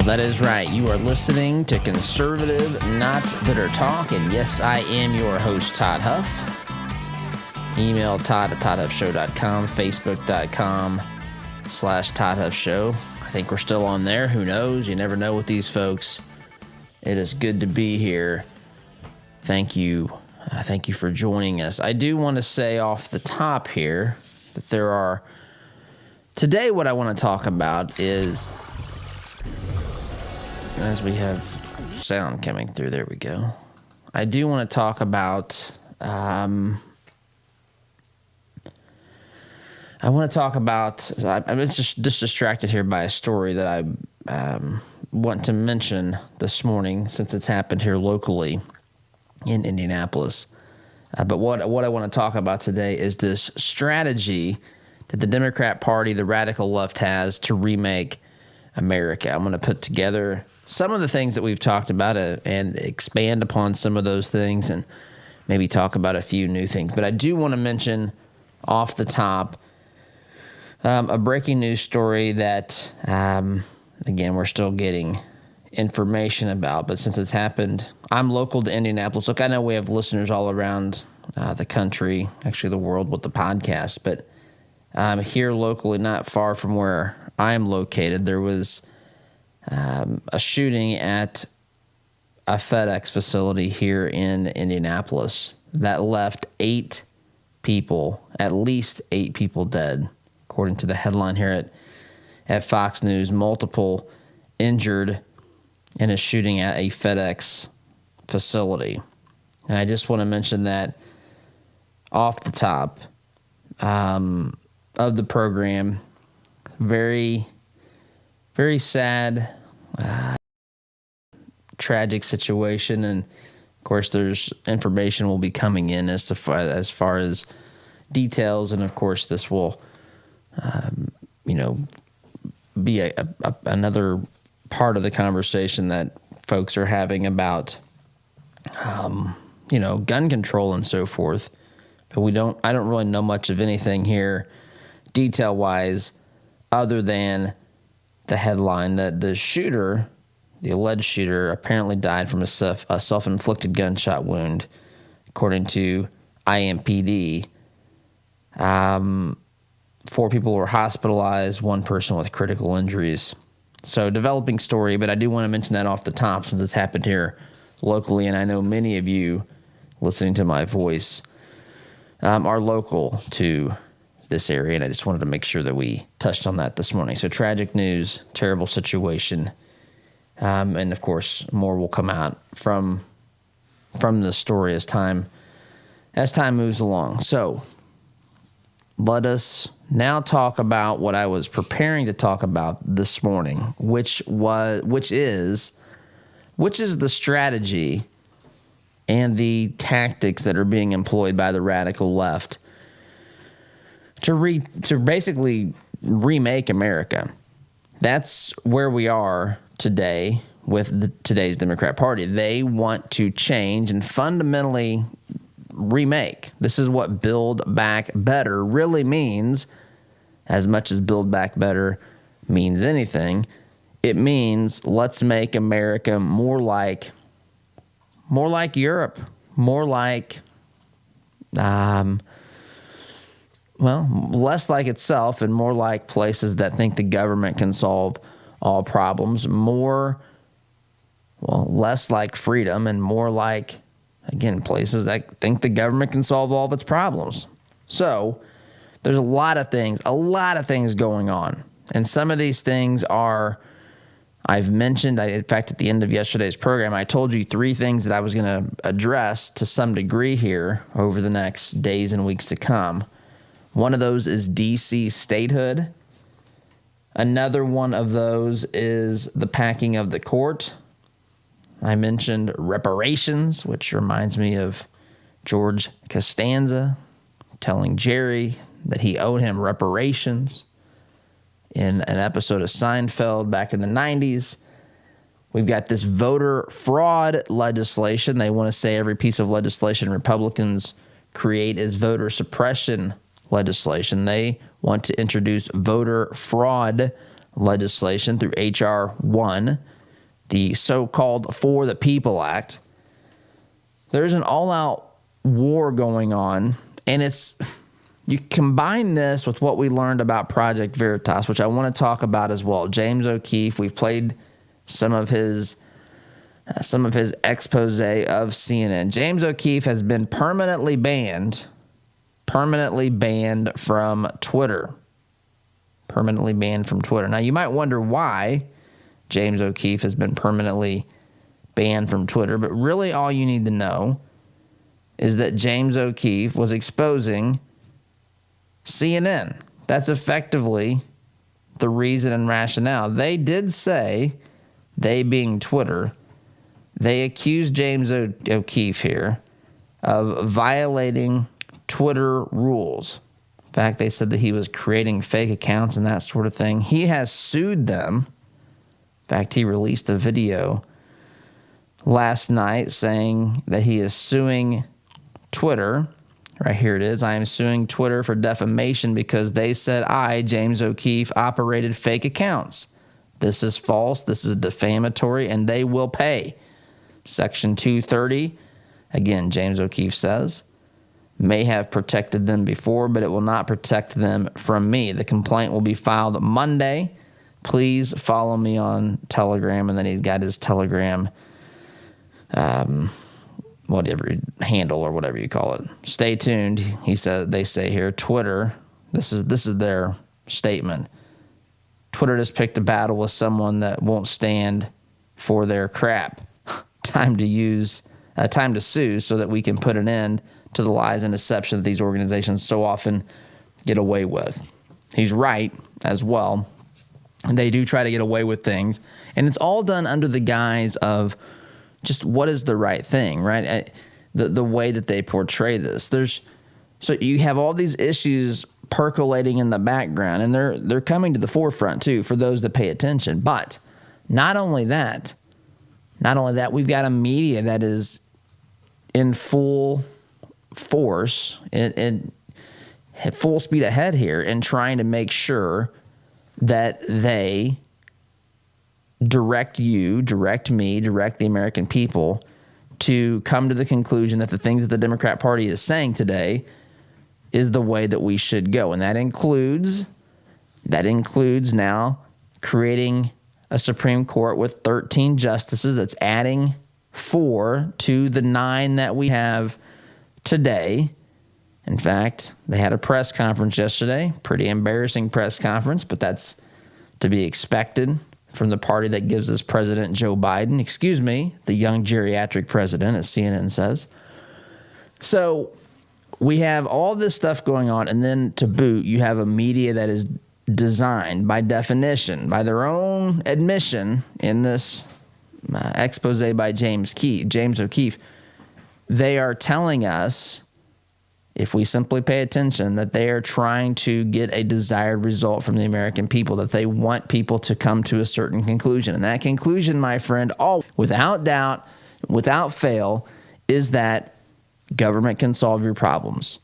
That is right. You are listening to Conservative Not Bitter Talk, and yes, I am your host, Todd Huff. Email Todd at ToddHuffShow.com, Facebook.com/ToddHuffShow. I think we're still on there. Who knows? You never know with these folks. It is good to be here. Thank you. Thank you for joining us. I do want to say off the top here that today what I want to talk about is, as we have sound coming through, there we go. I do want to talk about, I'm just distracted here by a story that I want to mention this morning since it's happened here locally in Indianapolis. But what I want to talk about today is this strategy that the Democrat Party, the radical left, has to remake America. I'm going to put together some of the things that we've talked about and expand upon some of those things and maybe talk about a few new things. But I do want to mention off the top a breaking news story that, again, we're still getting information about. But since it's happened, I'm local to Indianapolis. Look, I know we have listeners all around the country, actually the world with the podcast. But here locally, not far from where I'm located, there was a shooting at a FedEx facility here in Indianapolis that left at least eight people dead, according to the headline here at Fox News. Multiple injured in a shooting at a FedEx facility. And I just want to mention that off the top of the program. Very, very sad, tragic situation, and of course, there's information will be coming in as far as details, and of course, this will, be another part of the conversation that folks are having about, gun control and so forth. But I don't really know much of anything here, detail-wise, other than the headline that the alleged shooter, apparently died from a self-inflicted gunshot wound, according to IMPD. 4 people were hospitalized, 1 person with critical injuries. So, developing story, but I do want to mention that off the top since it's happened here locally, and I know many of you listening to my voice are local to this area, and I just wanted to make sure that we touched on that this morning. So tragic news, terrible situation, and of course more will come out from the story as time moves along. So let us now talk about what I was preparing to talk about this morning, which is the strategy and the tactics that are being employed by the radical left to basically remake America. That's where we are today with today's Democrat Party. They want to change and fundamentally remake. This is what Build Back Better really means. As much as Build Back Better means anything, it means let's make America more like Europe, more like less like itself and more like places that think the government can solve all problems, less like freedom and more like, again, places that think the government can solve all of its problems. So there's a lot of things going on. And some of these things I've mentioned, in fact, at the end of yesterday's program, I told you 3 things that I was going to address to some degree here over the next days and weeks to come. One of those is D.C. statehood. Another one of those is the packing of the court. I mentioned reparations, which reminds me of George Costanza telling Jerry that he owed him reparations in an episode of Seinfeld back in the 90s. We've got this voter fraud legislation. They want to say every piece of legislation Republicans create is voter suppression legislation. They want to introduce voter fraud legislation through H.R. 1, the so-called For the People Act. There's an all-out war going on, and you combine this with what we learned about Project Veritas, which I want to talk about as well. James O'Keefe, we've played some of his expose of CNN. James O'Keefe has been permanently banned from Twitter. Permanently banned from Twitter. Now, you might wonder why James O'Keefe has been permanently banned from Twitter, but really all you need to know is that James O'Keefe was exposing CNN. That's effectively the reason and rationale. They did say, they being Twitter, they accused James O'Keefe here of violating Twitter rules. In fact, they said that he was creating fake accounts and that sort of thing. He has sued them. In fact, he released a video last night saying that he is suing Twitter. Right here it is. I am suing Twitter for defamation because they said I, James O'Keefe, operated fake accounts. This is false. This is defamatory, and they will pay. Section 230, again, James O'Keefe says, may have protected them before, but it will not protect them from me. The complaint will be filed Monday. Please follow me on Telegram. And then he's got his Telegram, whatever handle or whatever you call it. Stay tuned. He said, they say here, Twitter, this is their statement. Twitter just picked a battle with someone that won't stand for their crap. Time to sue so that we can put an end to the lies and deception that these organizations so often get away with. He's right as well. And they do try to get away with things. And it's all done under the guise of just what is the right thing, right? The way that they portray this. So you have all these issues percolating in the background, and they're coming to the forefront too for those that pay attention. But not only that, we've got a media that is in full force and full speed ahead here in trying to make sure that they direct you, direct me, direct the American people to come to the conclusion that the things that the Democrat Party is saying today is the way that we should go. And that includes now creating a Supreme Court with 13 justices. That's adding 4 to the 9 that we have today. In fact, they had a press conference yesterday, pretty embarrassing press conference, but that's to be expected from the party that gives us President Joe Biden, the young geriatric president, as CNN says. So we have all this stuff going on, and then to boot, you have a media that is designed by definition, by their own admission in this expose by James O'Keefe. They are telling us, if we simply pay attention, that they are trying to get a desired result from the American people, that they want people to come to a certain conclusion. And that conclusion, my friend, without doubt, without fail, is that government can solve your problems.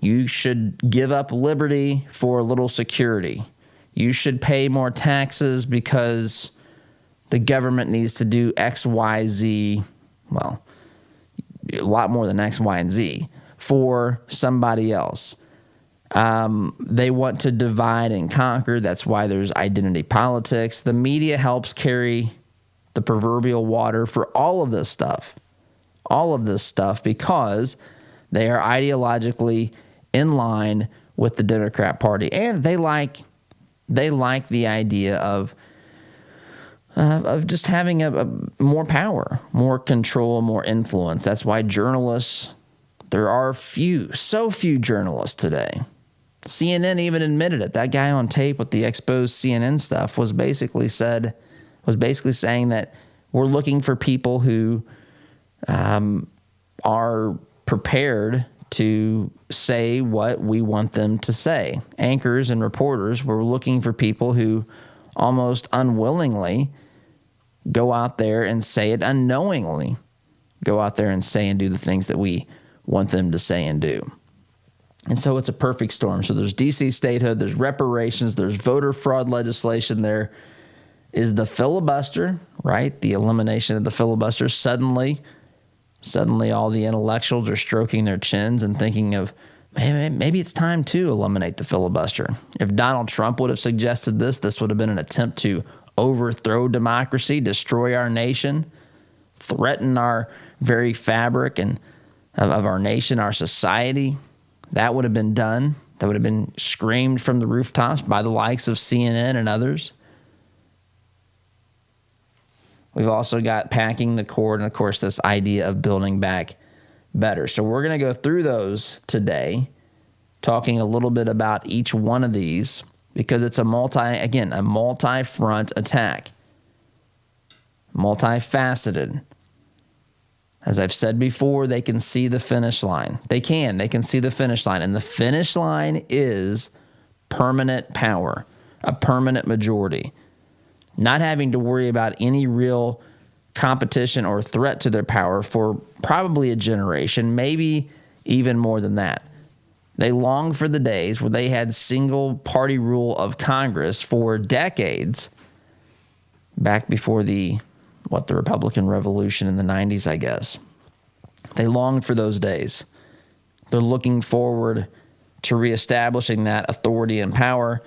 You should give up liberty for a little security. You should pay more taxes because the government needs to do X, Y, Z, well, a lot more than X, Y, and Z for somebody else. They want to divide and conquer. That's why there's identity politics. The media helps carry the proverbial water for all of this stuff. All of this stuff because they are ideologically in line with the Democrat Party. And they like the idea of just having a more power, more control, more influence. That's why journalists, there are so few journalists today. CNN even admitted it. That guy on tape with the exposed CNN stuff was basically saying that we're looking for people who are prepared to say what we want them to say. Anchors and reporters were looking for people who almost unwillingly go out there and say it, unknowingly go out there and say and do the things that we want them to say and do. And so it's a perfect storm. So there's DC statehood, there's reparations, there's voter fraud legislation, there is the filibuster, right? The elimination of the filibuster. Suddenly all the intellectuals are stroking their chins and thinking of, maybe it's time to eliminate the filibuster. If Donald Trump would have suggested this would have been an attempt to overthrow democracy, destroy our nation, threaten our very fabric and of our nation, our society. That would have been done. That would have been screamed from the rooftops by the likes of CNN and others. We've also got packing the cord and, of course, this idea of building back better. So we're going to go through those today, talking a little bit about each one of these because it's a multi-front attack, multifaceted. As I've said before, they can see the finish line. They can see the finish line. And the finish line is permanent power, a permanent majority. Not having to worry about any real competition or threat to their power for probably a generation, maybe even more than that. They long for the days where they had single party rule of Congress for decades, back before the Republican Revolution in the 90s, I guess. They long for those days. They're looking forward to reestablishing that authority and power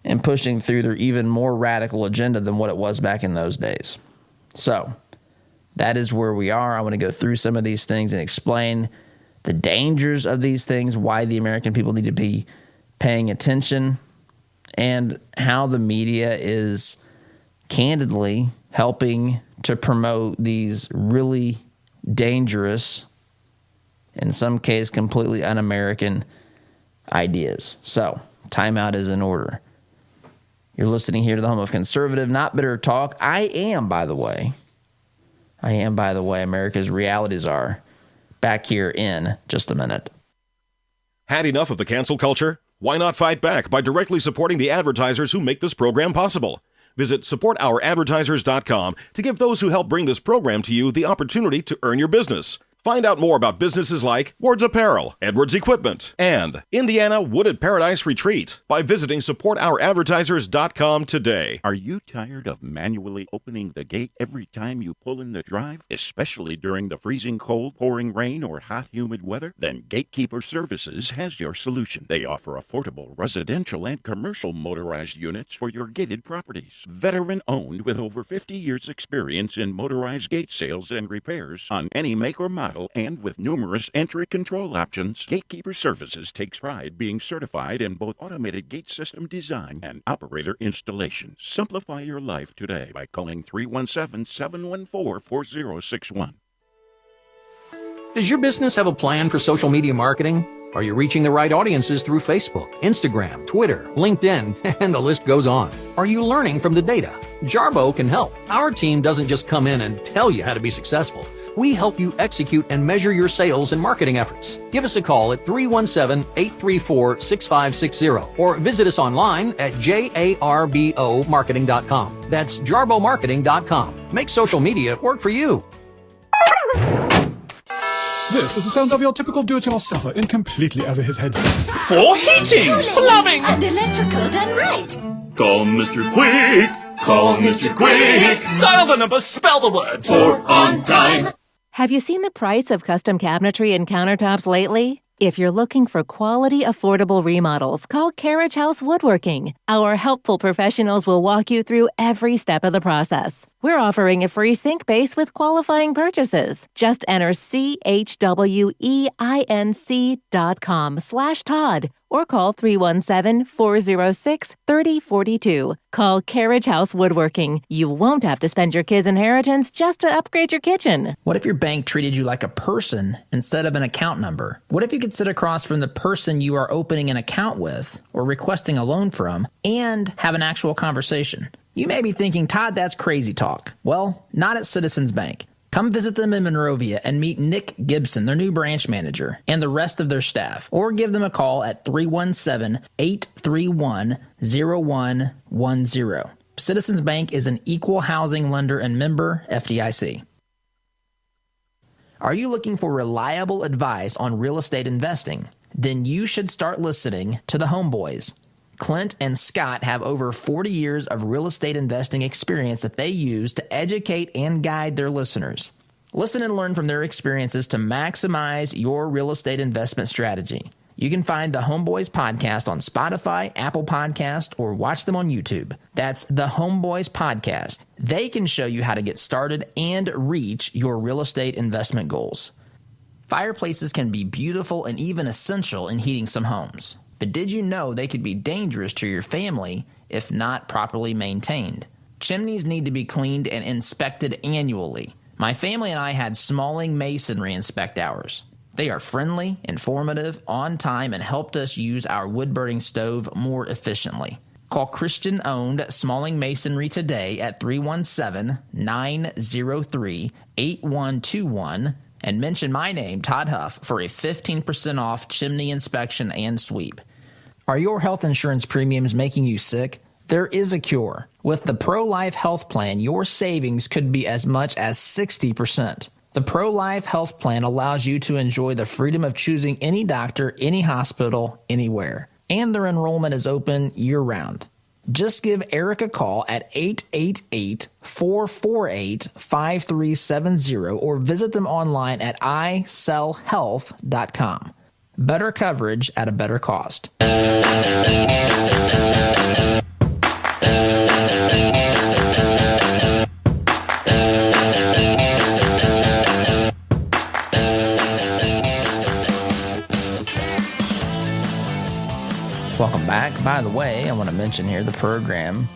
and pushing through their even more radical agenda than what it was back in those days. So that is where we are. I want to go through some of these things and explain the dangers of these things, why the American people need to be paying attention, and how the media is candidly helping to promote these really dangerous, in some case completely un-American ideas. So, timeout is in order. You're listening here to the home of conservative, not bitter talk. I am, by the way, America's Reality Czar. Back here in just a minute. Had enough of the cancel culture? Why not fight back by directly supporting the advertisers who make this program possible? Visit supportouradvertisers.com to give those who help bring this program to you the opportunity to earn your business. Find out more about businesses like Ward's Apparel, Edwards Equipment, and Indiana Wooded Paradise Retreat by visiting supportouradvertisers.com today. Are you tired of manually opening the gate every time you pull in the drive, especially during the freezing cold, pouring rain, or hot, humid weather? Then Gatekeeper Services has your solution. They offer affordable residential and commercial motorized units for your gated properties. Veteran-owned with over 50 years' experience in motorized gate sales and repairs on any make or model, and with numerous entry control options, Gatekeeper Services takes pride being certified in both automated gate system design and operator installation. Simplify your life today by calling 317-714-4061. Does your business have a plan for social media marketing? Are you reaching the right audiences through Facebook, Instagram, Twitter, LinkedIn, and the list goes on? Are you learning from the data? Jarbo can help. Our team doesn't just come in and tell you how to be successful. We help you execute and measure your sales and marketing efforts. Give us a call at 317-834-6560 or visit us online at jarbomarketing.com. That's jarbomarketing.com. Make social media work for you. This is the sound of your typical do-it-yourselfer in completely over his head. For heating, plumbing, and electrical done right. Call Mr. Quick. Call Mr. Quick. Dial the number, spell the words. For on time. Have you seen the price of custom cabinetry and countertops lately? If you're looking for quality, affordable remodels, call Carriage House Woodworking. Our helpful professionals will walk you through every step of the process. We're offering a free sink base with qualifying purchases. Just enter CHWEINC.com/Todd or call 317-406-3042. Call Carriage House Woodworking. You won't have to spend your kids' inheritance just to upgrade your kitchen. What if your bank treated you like a person instead of an account number? What if you could sit across from the person you are opening an account with or requesting a loan from and have an actual conversation? You may be thinking, Todd, that's crazy talk. Well, not at Citizens Bank. Come visit them in Monrovia and meet Nick Gibson, their new branch manager, and the rest of their staff. Or give them a call at 317-831-0110. Citizens Bank is an equal housing lender and member FDIC. Are you looking for reliable advice on real estate investing? Then you should start listening to the Homeboys. Clint and Scott have over 40 years of real estate investing experience that they use to educate and guide their listeners. Listen and learn from their experiences to maximize your real estate investment strategy. You can find the Homeboys Podcast on Spotify, Apple Podcast, or watch them on YouTube. That's the Homeboys Podcast. They can show you how to get started and reach your real estate investment goals. Fireplaces can be beautiful and even essential in heating some homes. But did you know they could be dangerous to your family if not properly maintained? Chimneys need to be cleaned and inspected annually. My family and I had Smalling Masonry inspect ours. They are friendly, informative, on time, and helped us use our wood-burning stove more efficiently. Call Christian-owned Smalling Masonry today at 317-903-8121 and mention my name, Todd Huff, for a 15% off chimney inspection and sweep. Are your health insurance premiums making you sick? There is a cure. With the Pro-Life Health Plan, your savings could be as much as 60%. The Pro-Life Health Plan allows you to enjoy the freedom of choosing any doctor, any hospital, anywhere. And their enrollment is open year-round. Just give Eric a call at 888-448-5370 or visit them online at isellhealth.com. Better coverage at a better cost. Welcome back. By the way, I want to mention here this program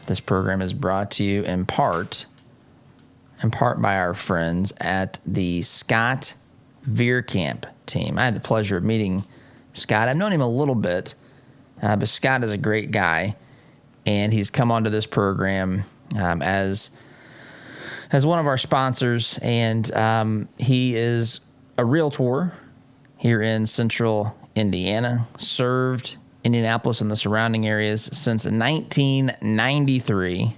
is brought to you in part by our friends at the Scott Veerkamp team. I had the pleasure of meeting Scott. I've known him a little bit, but Scott is a great guy, and he's come onto this program as one of our sponsors, and he is a realtor here in Central Indiana, served Indianapolis and the surrounding areas since 1993.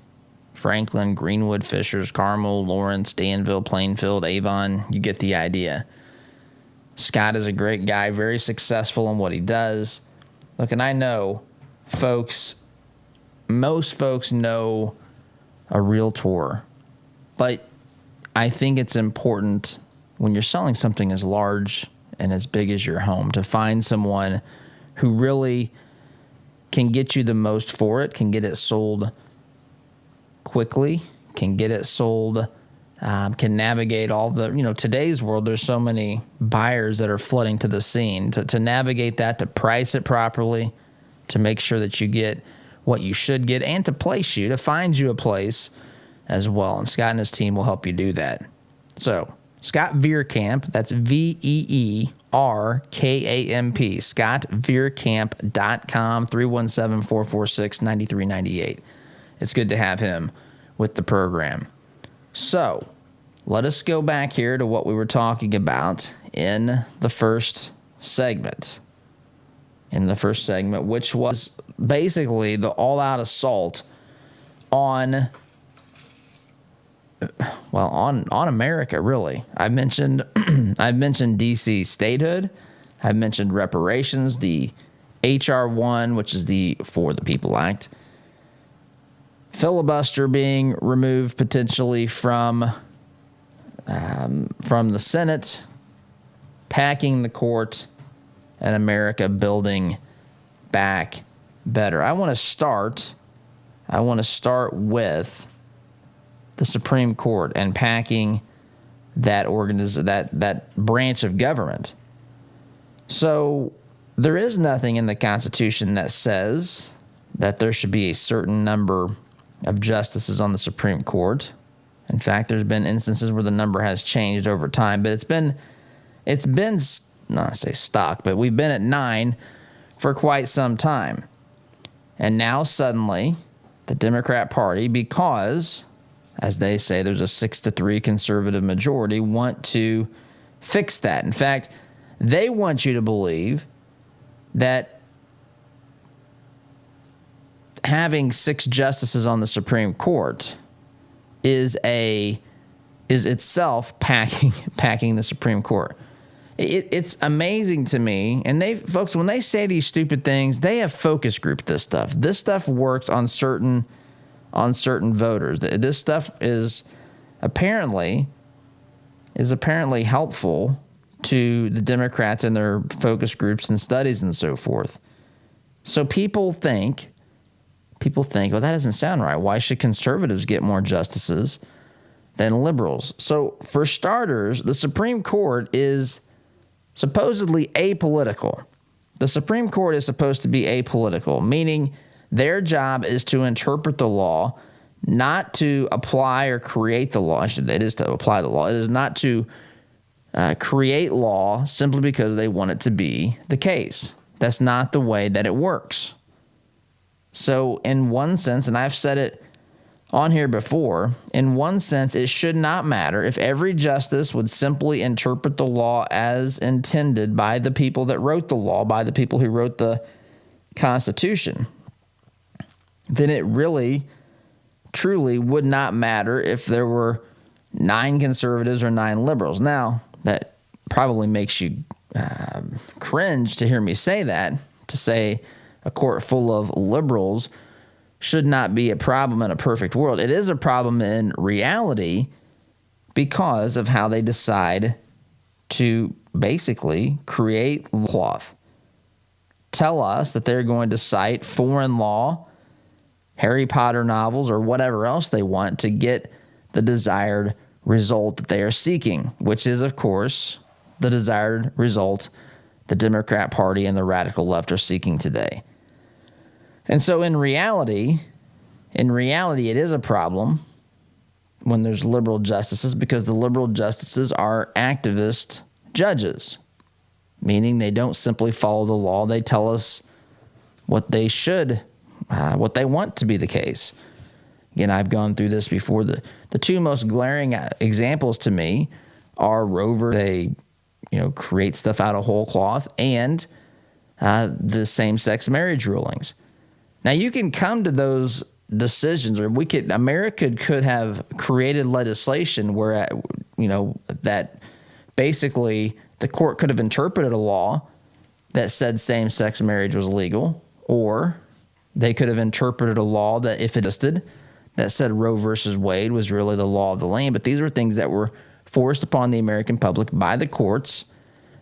Franklin, Greenwood, Fishers, Carmel, Lawrence, Danville, Plainfield, Avon, you get the idea. Scott is a great guy, very successful in what he does. Look, and I know most folks know a realtor, but I think it's important when you're selling something as large and as big as your home to find someone who really can get you the most for it, can get it sold quickly, can get it sold, can navigate all the, today's world, there's so many buyers that are flooding to the scene. To navigate that, to price it properly, to make sure that you get what you should get, and to find you a place as well. And Scott and his team will help you do that. So, Scott Veerkamp, that's VEERKAMP, ScottVeerkamp.com, 317-446-9398. It's good to have him with the program. So, let us go back here to what we were talking about in the first segment. Which was basically the all-out assault on America, really. I've mentioned DC statehood. I've mentioned reparations, the H.R. 1, which is the For the People Act. Filibuster being removed potentially from the Senate, packing the court, and America building back better. I want to start with the Supreme Court and packing that branch of government. So there is nothing in the Constitution that says that there should be a certain number of justices on the Supreme Court. In fact, there's been instances where the number has changed over time, but it's been not to say stuck, but we've been at 9 for quite some time. And now suddenly the Democrat Party, because, as they say, there's a 6-3 conservative majority, want to fix that. In fact, they want you to believe that having 6 justices on the Supreme Court is itself packing the Supreme Court. It's amazing to me. And folks, when they say these stupid things, they have focus grouped this stuff. This stuff works on certain voters. This stuff is apparently helpful to the Democrats and their focus groups and studies and so forth. So people think, well, that doesn't sound right. Why should conservatives get more justices than liberals? So for starters, the Supreme Court is supposedly apolitical. The Supreme Court is supposed to be apolitical, meaning their job is to interpret the law, not to apply or create the law. It is to apply the law. It is not to create law simply because they want it to be the case. That's not the way that it works. So in one sense, and I've said it on here before, in one sense, it should not matter if every justice would simply interpret the law as intended by the people that wrote the law, by the people who wrote the Constitution. Then it really, truly would not matter if there were 9 conservatives or 9 liberals. Now, that probably makes you cringe to hear me say that, to say a court full of liberals should not be a problem in a perfect world. It is a problem in reality because of how they decide to basically create cloth. Tell us that they're going to cite foreign law, Harry Potter novels, or whatever else they want to get the desired result that they are seeking, which is, of course, the desired result the Democrat Party and the radical left are seeking today. And so in reality, it is a problem when there's liberal justices, because the liberal justices are activist judges, meaning they don't simply follow the law. They tell us what they should, what they want to be the case. Again, I've gone through this before. The 2 most glaring examples to me are Roe v. They, create stuff out of whole cloth, and the same-sex marriage rulings. Now, you can come to those decisions, or America could have created legislation where, that basically the court could have interpreted a law that said same-sex marriage was legal, or they could have interpreted a law that, if it existed, that said Roe versus Wade was really the law of the land. But these were things that were forced upon the American public by the courts,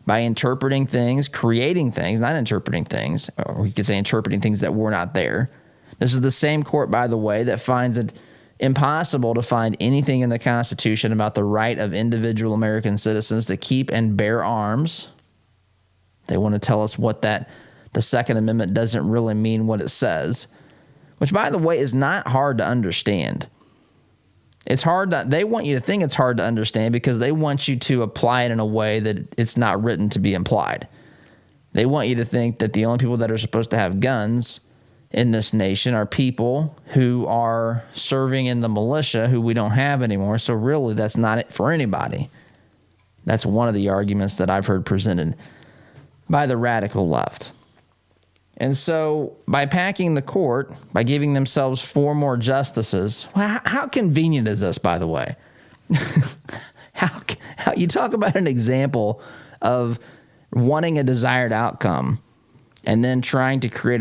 by interpreting things, creating things, not interpreting things, or you could say interpreting things that were not there. This is the same court, by the way, that finds it impossible to find anything in the Constitution about the right of individual American citizens to keep and bear arms. They want to tell us the Second Amendment doesn't really mean what it says, which, by the way, is not hard to understand. They want you to think it's hard to understand because they want you to apply it in a way that it's not written to be implied. They want you to think that the only people that are supposed to have guns in this nation are people who are serving in the militia, who we don't have anymore. So really, that's not it for anybody. That's one of the arguments that I've heard presented by the radical left. And so by packing the court, by giving themselves 4 more justices, how convenient is this, by the way? how you talk about an example of wanting a desired outcome and then trying to create